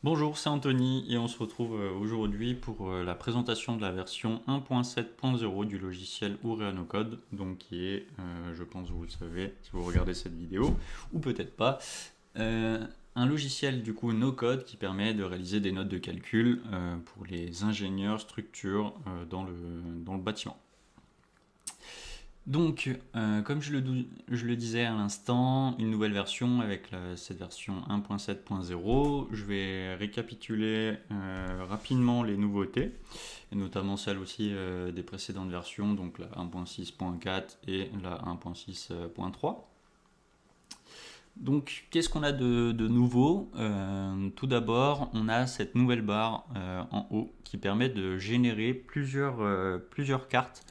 Bonjour, c'est Anthony et on se retrouve aujourd'hui pour la présentation de la version 1.7.0 du logiciel Ourea No Code, donc qui est, je pense que vous le savez si vous regardez cette vidéo, ou peut-être pas, un logiciel du coup no code qui permet de réaliser des notes de calcul pour les ingénieurs structures dans le bâtiment. Donc, comme je le disais à l'instant, une nouvelle version avec cette version 1.7.0. Je vais récapituler rapidement les nouveautés, et notamment celles aussi des précédentes versions, donc la 1.6.4 et la 1.6.3. Donc, qu'est-ce qu'on a de nouveau? Tout d'abord, on a cette nouvelle barre en haut qui permet de générer plusieurs cartes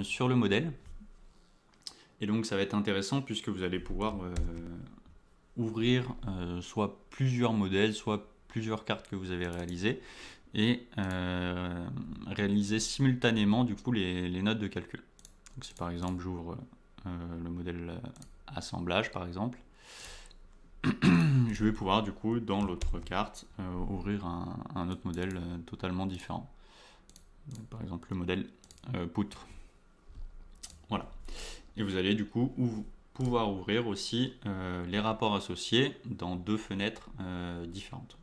sur le modèle. Et donc ça va être intéressant puisque vous allez pouvoir ouvrir soit plusieurs modèles, soit plusieurs cartes que vous avez réalisées et réaliser simultanément du coup les notes de calcul. Donc si par exemple j'ouvre le modèle assemblage par exemple, je vais pouvoir du coup dans l'autre carte ouvrir un autre modèle totalement différent. Donc, par exemple le modèle poutre. Voilà. Et vous allez du coup pouvoir ouvrir aussi les rapports associés dans deux fenêtres différentes,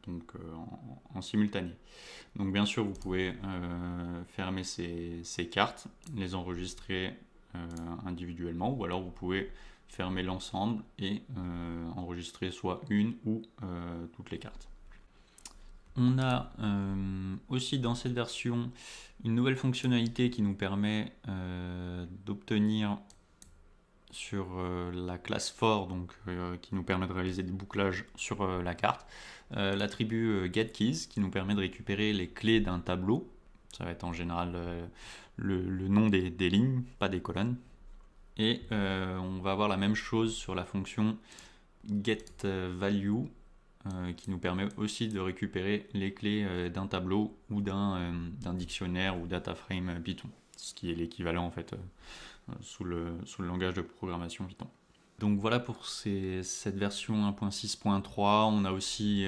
donc en simultané. Donc bien sûr vous pouvez fermer ces cartes, les enregistrer individuellement, ou alors vous pouvez fermer l'ensemble et enregistrer soit une ou toutes les cartes. On a aussi dans cette version une nouvelle fonctionnalité qui nous permet d'obtenir sur la classe for, donc qui nous permet de réaliser des bouclages sur la carte, l'attribut getKeys qui nous permet de récupérer les clés d'un tableau. Ça va être en général le nom des lignes, pas des colonnes. Et on va avoir la même chose sur la fonction getValue qui nous permet aussi de récupérer les clés d'un tableau ou d'un dictionnaire ou data frame Python, ce qui est l'équivalent en fait sous le langage de programmation Python. Donc voilà pour cette version 1.6.3. On a aussi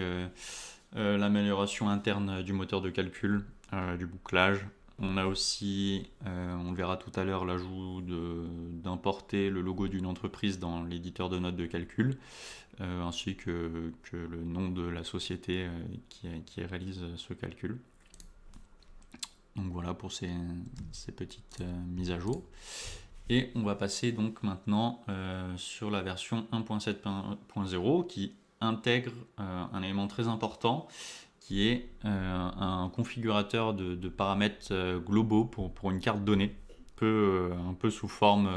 l'amélioration interne du moteur de calcul, du bouclage. On a aussi, on le verra tout à l'heure, l'ajout d'importer le logo d'une entreprise dans l'éditeur de notes de calcul, ainsi que le nom de la société qui réalise ce calcul. Donc voilà pour ces petites mises à jour. Et on va passer donc maintenant sur la version 1.7.0 qui intègre un élément très important qui est un configurateur de paramètres globaux pour une carte donnée, un peu sous forme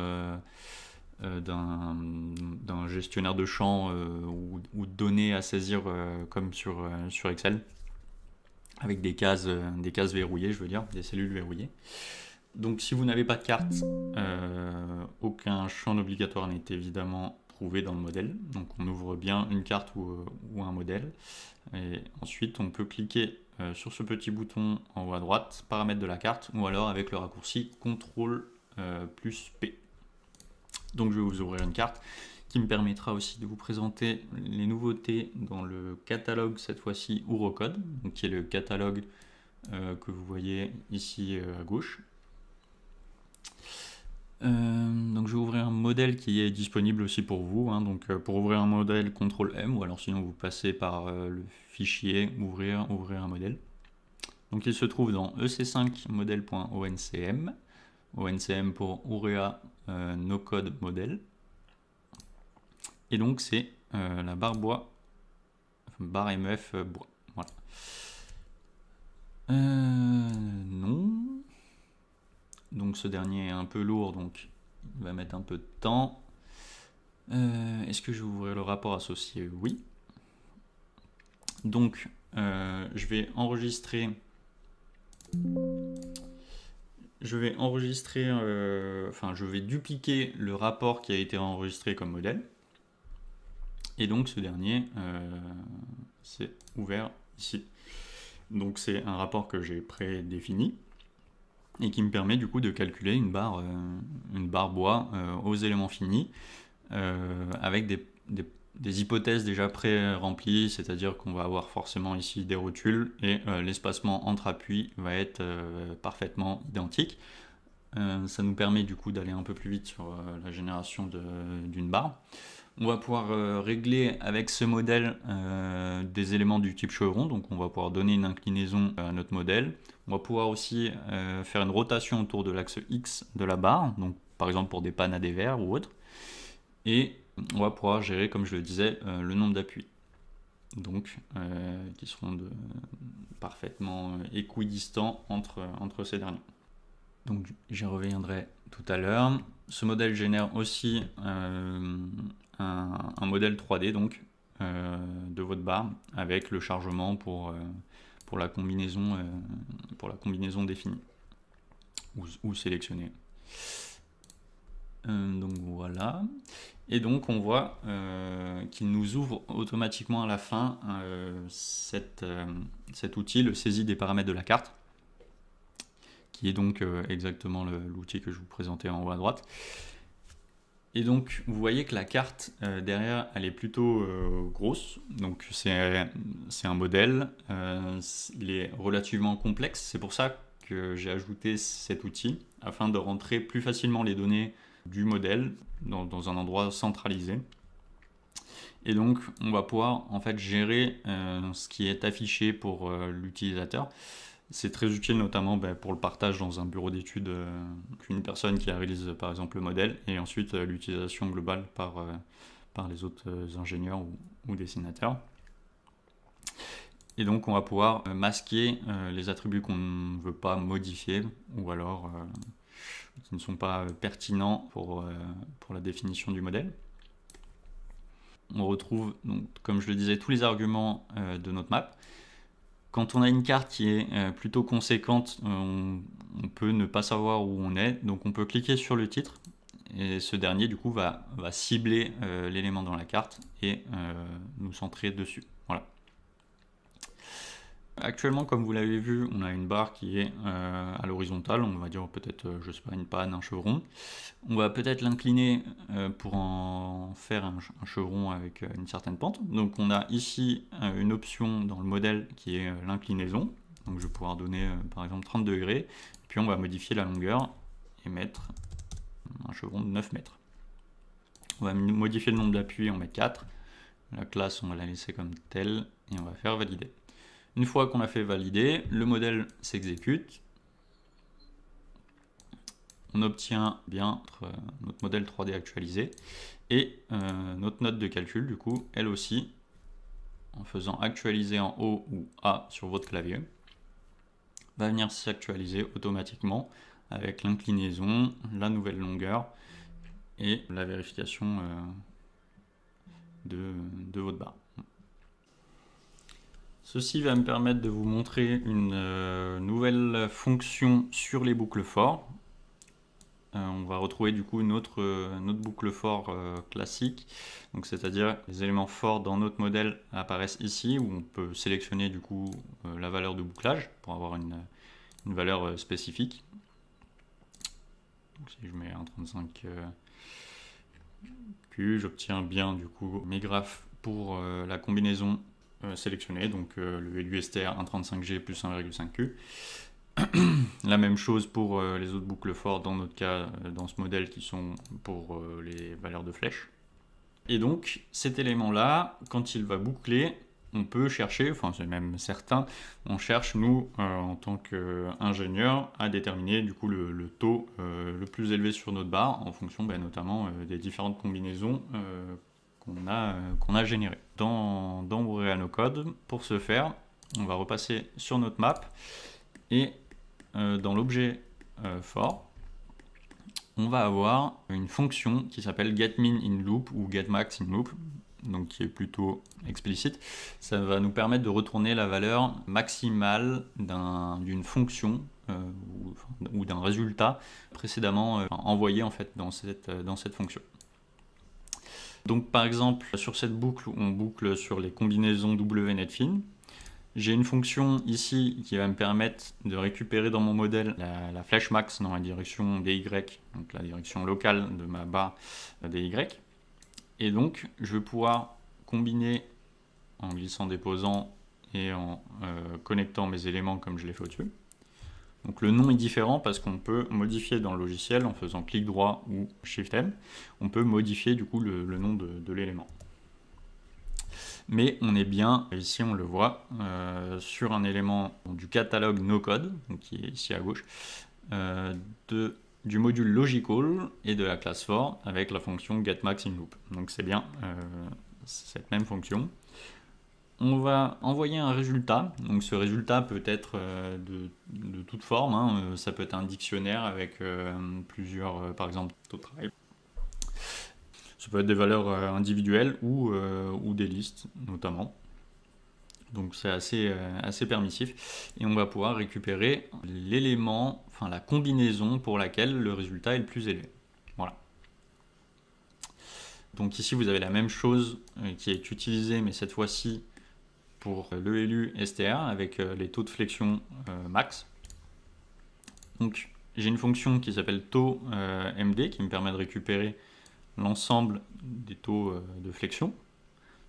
d'un gestionnaire de champs ou de données à saisir comme sur Excel, avec des cases verrouillées, je veux dire, des cellules verrouillées. Donc si vous n'avez pas de carte, aucun champ obligatoire n'est évidemment trouvé dans le modèle. Donc on ouvre bien une carte ou un modèle. Et ensuite on peut cliquer sur ce petit bouton en haut à droite, paramètres de la carte, ou alors avec le raccourci CTRL plus P. Donc je vais vous ouvrir une carte qui me permettra aussi de vous présenter les nouveautés dans le catalogue, cette fois-ci Ourocode, donc qui est le catalogue que vous voyez ici à gauche. Donc je vais ouvrir un modèle qui est disponible aussi pour vous, hein. Donc pour ouvrir un modèle CTRL-M, ou alors sinon vous passez par le fichier ouvrir un modèle. Donc il se trouve dans ec5 modèle.oncm, oncm pour Ourea No Code Model. Et donc c'est la barre bois, barre MEF bois. Voilà. Non. Donc ce dernier est un peu lourd, donc il va mettre un peu de temps. Est-ce que je vais ouvrir le rapport associé? Oui. Donc je vais enregistrer, je vais dupliquer le rapport qui a été enregistré comme modèle. Et donc ce dernier, c'est ouvert ici. Donc c'est un rapport que j'ai prédéfini et qui me permet du coup de calculer une barre bois aux éléments finis avec des hypothèses déjà pré-remplies, c'est-à-dire qu'on va avoir forcément ici des rotules et l'espacement entre appuis va être parfaitement identique. Ça nous permet du coup d'aller un peu plus vite sur la génération d'une barre. On va pouvoir régler avec ce modèle des éléments du type chevron, donc on va pouvoir donner une inclinaison à notre modèle. On va pouvoir aussi faire une rotation autour de l'axe X de la barre, donc par exemple pour des pannes à dévers ou autre. Et on va pouvoir gérer, comme je le disais, le nombre d'appuis, donc qui seront parfaitement équidistants entre ces derniers. Donc j'y reviendrai tout à l'heure. Ce modèle génère aussi un modèle 3D donc, de votre barre avec le chargement pour la combinaison définie ou sélectionnée. Donc voilà. Et donc on voit qu'il nous ouvre automatiquement à la fin cet outil, le saisie des paramètres de la carte, qui est donc exactement l'outil que je vous présentais en haut à droite. Et donc vous voyez que la carte derrière elle est plutôt grosse, donc c'est un modèle, il est relativement complexe, c'est pour ça que j'ai ajouté cet outil afin de rentrer plus facilement les données du modèle dans un endroit centralisé. Et donc on va pouvoir en fait gérer ce qui est affiché pour l'utilisateur. C'est très utile notamment pour le partage dans un bureau d'études qu'une personne qui réalise par exemple le modèle et ensuite l'utilisation globale par les autres ingénieurs ou dessinateurs. Et donc on va pouvoir masquer les attributs qu'on ne veut pas modifier ou alors qui ne sont pas pertinents pour la définition du modèle. On retrouve, donc, comme je le disais, tous les arguments de notre map. Quand on a une carte qui est plutôt conséquente, on peut ne pas savoir où on est, donc on peut cliquer sur le titre et ce dernier du coup va cibler l'élément dans la carte et nous centrer dessus. Voilà. Actuellement, comme vous l'avez vu, on a une barre qui est à l'horizontale, on va dire peut-être, je sais pas, une panne, un chevron. On va peut-être l'incliner pour en faire un chevron avec une certaine pente. Donc on a ici une option dans le modèle qui est l'inclinaison. Donc je vais pouvoir donner par exemple 30 degrés, puis on va modifier la longueur et mettre un chevron de 9 mètres. On va modifier le nombre d'appuis, on met 4. La classe, on va la laisser comme telle et on va faire valider. Une fois qu'on a fait valider, le modèle s'exécute. On obtient bien notre modèle 3D actualisé et notre note de calcul, du coup, elle aussi, en faisant actualiser en haut ou A sur votre clavier, va venir s'actualiser automatiquement avec l'inclinaison, la nouvelle longueur et la vérification de votre barre. Ceci va me permettre de vous montrer une nouvelle fonction sur les boucles for. On va retrouver du coup notre boucle for classique, donc c'est-à-dire les éléments forts dans notre modèle apparaissent ici où on peut sélectionner du coup la valeur de bouclage pour avoir une valeur spécifique. Donc si je mets 1,35Q, j'obtiens bien du coup mes graphes pour la combinaison sélectionnée, donc le LUSTR 1,35G plus 1,5Q. La même chose pour les autres boucles for dans notre cas dans ce modèle qui sont pour les valeurs de flèche. Et donc cet élément là, quand il va boucler, on peut chercher, enfin c'est même certain, on cherche nous en tant qu'ingénieur à déterminer du coup le taux le plus élevé sur notre barre en fonction notamment des différentes combinaisons qu'on a générées. Dans BooleanoCode, pour ce faire, on va repasser sur notre map et dans l'objet for, on va avoir une fonction qui s'appelle getMinInLoop ou getMaxInLoop, donc qui est plutôt explicite. Ça va nous permettre de retourner la valeur maximale d'une fonction ou d'un résultat précédemment envoyé en fait dans cette fonction. Donc par exemple sur cette boucle, on boucle sur les combinaisons WNetFin. J'ai une fonction ici qui va me permettre de récupérer dans mon modèle la flèche max dans la direction DY, donc la direction locale de ma barre DY. Et donc, je vais pouvoir combiner en glissant, déposant et en connectant mes éléments comme je l'ai fait au-dessus. Donc le nom est différent parce qu'on peut modifier dans le logiciel en faisant clic droit ou Shift M, on peut modifier du coup le nom de l'élément. Mais on est bien, ici on le voit, sur un élément du catalogue NoCode, donc qui est ici à gauche, du module logical et de la classe for avec la fonction getMaxInLoop. Donc c'est bien cette même fonction. On va envoyer un résultat, donc ce résultat peut être de toute forme, hein. Ça peut être un dictionnaire avec plusieurs, par exemple, taux de travail. Ça peut être des valeurs individuelles ou des listes notamment. Donc c'est assez permissif et on va pouvoir récupérer l'élément, enfin la combinaison pour laquelle le résultat est le plus élevé. Voilà. Donc ici vous avez la même chose qui est utilisée mais cette fois-ci pour l'ELU STR avec les taux de flexion max. Donc j'ai une fonction qui s'appelle taux MD qui me permet de récupérer l'ensemble des taux de flexion,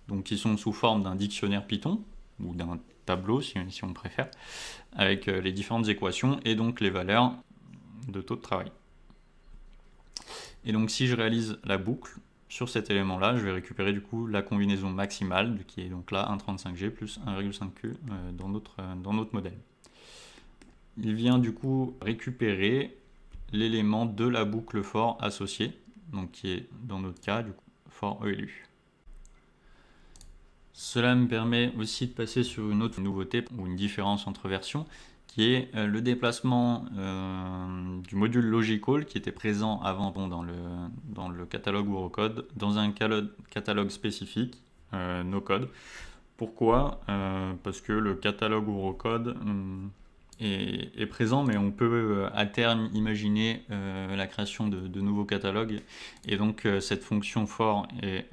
donc qui sont sous forme d'un dictionnaire Python ou d'un tableau si on préfère, avec les différentes équations et donc les valeurs de taux de travail. Et donc si je réalise la boucle, sur cet élément-là, je vais récupérer du coup la combinaison maximale, qui est donc là 1,35G plus 1,5Q dans notre modèle. Il vient du coup récupérer l'élément de la boucle for associée, donc qui est dans notre cas du coup for ELU. Cela me permet aussi de passer sur une autre nouveauté ou une différence entre versions, qui est le déplacement du module logical qui était présent avant dans le catalogue Eurocode dans un catalogue spécifique, NoCode. Pourquoi parce que le catalogue Eurocode est présent, mais on peut à terme imaginer la création de nouveaux catalogues, et donc cette fonction for et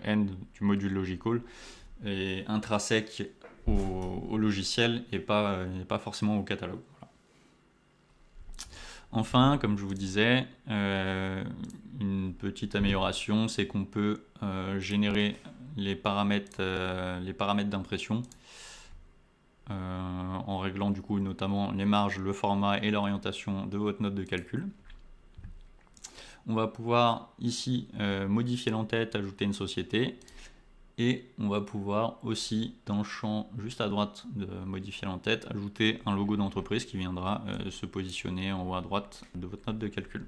end du module logical est intrinsèque au logiciel et pas forcément au catalogue. Voilà. Enfin, comme je vous disais, une petite amélioration, c'est qu'on peut générer les paramètres d'impression en réglant du coup notamment les marges, le format et l'orientation de votre note de calcul. On va pouvoir ici modifier l'entête, ajouter une société. Et on va pouvoir aussi, dans le champ juste à droite de modifier l'entête, ajouter un logo d'entreprise qui viendra se positionner en haut à droite de votre note de calcul.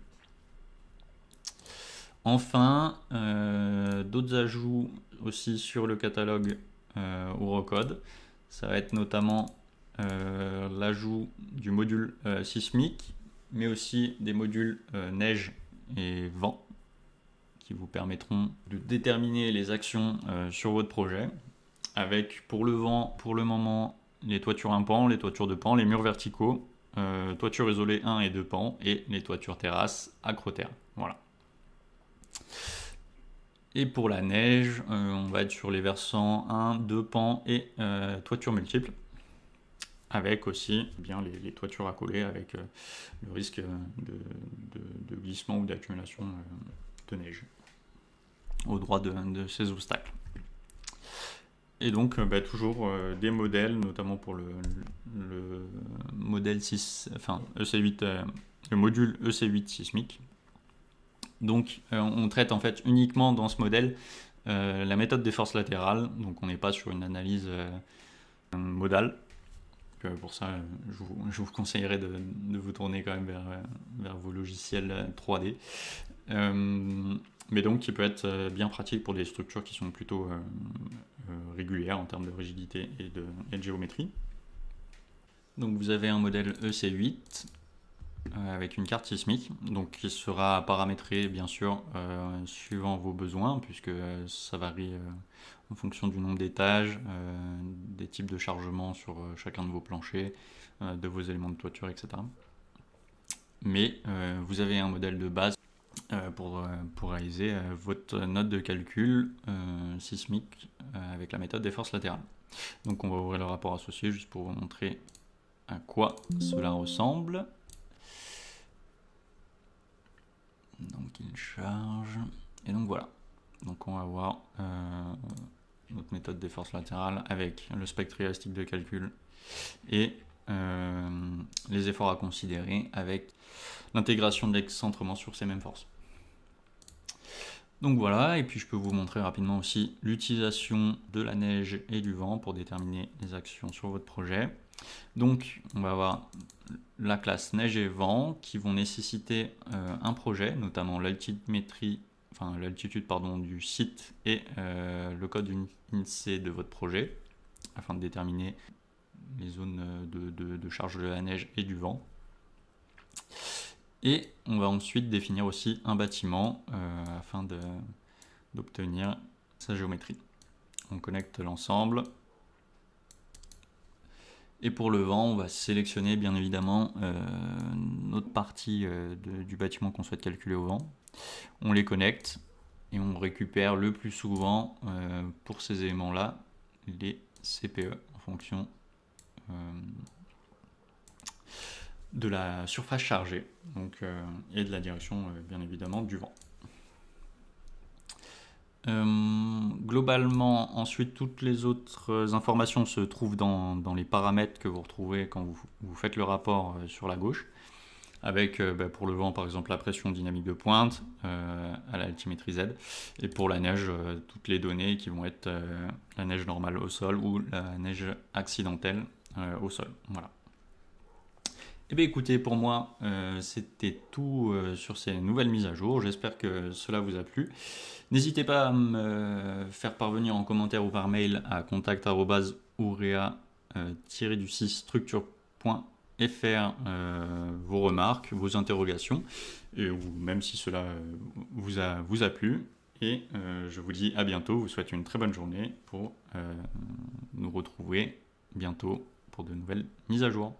Enfin, d'autres ajouts aussi sur le catalogue Eurocode. Ça va être notamment l'ajout du module sismique, mais aussi des modules neige et vent, qui vous permettront de déterminer les actions sur votre projet, avec pour le vent, pour le moment, les toitures un pan, les toitures deux pans, les murs verticaux, toitures isolées 1 et 2 pans, et les toitures terrasses acro-terre. Voilà. Et pour la neige, on va être sur les versants 1, 2 pans et toitures multiples, avec aussi bien les toitures accolées avec le risque de glissement ou d'accumulation de neige au droit de ces obstacles. Et donc toujours des modèles, notamment pour le modèle 6, enfin EC8, le module EC8 sismique. Donc on traite en fait uniquement dans ce modèle la méthode des forces latérales, donc on n'est pas sur une analyse modale. Pour ça, je vous conseillerais de vous tourner quand même vers vos logiciels 3D. Mais donc qui peut être bien pratique pour des structures qui sont plutôt régulières en termes de rigidité et de géométrie. Donc vous avez un modèle EC8 avec une carte sismique, donc qui sera paramétrée bien sûr suivant vos besoins, puisque ça varie en fonction du nombre d'étages, des types de chargement sur chacun de vos planchers, de vos éléments de toiture, etc. Mais vous avez un modèle de base pour réaliser votre note de calcul sismique avec la méthode des forces latérales. Donc on va ouvrir le rapport associé juste pour vous montrer à quoi cela ressemble. Donc il charge, et donc voilà. Donc on va voir notre méthode des forces latérales avec le spectre élastique de calcul et les efforts à considérer avec l'intégration de l'excentrement sur ces mêmes forces. Donc voilà, et puis je peux vous montrer rapidement aussi l'utilisation de la neige et du vent pour déterminer les actions sur votre projet. Donc on va avoir la classe neige et vent qui vont nécessiter un projet, notamment l'altitude du site et le code INSEE de votre projet, afin de déterminer les zones de charge de la neige et du vent. Et on va ensuite définir aussi un bâtiment afin d'obtenir sa géométrie. On connecte l'ensemble. Et pour le vent, on va sélectionner bien évidemment notre partie du bâtiment qu'on souhaite calculer au vent. On les connecte et on récupère le plus souvent pour ces éléments-là les CPE en fonction de la surface chargée et de la direction bien évidemment du vent. Globalement, ensuite, toutes les autres informations se trouvent dans les paramètres que vous retrouvez quand vous faites le rapport sur la gauche, avec pour le vent par exemple la pression dynamique de pointe à l'altimétrie Z, et pour la neige, toutes les données qui vont être la neige normale au sol ou la neige accidentelle au sol. Voilà. Eh bien écoutez, pour moi, c'était tout sur ces nouvelles mises à jour. J'espère que cela vous a plu. N'hésitez pas à me faire parvenir en commentaire ou par mail à contact@ourea-structure.fr vos remarques, vos interrogations, ou même si cela vous a plu. Et je vous dis à bientôt. Je vous souhaite une très bonne journée pour nous retrouver bientôt pour de nouvelles mises à jour.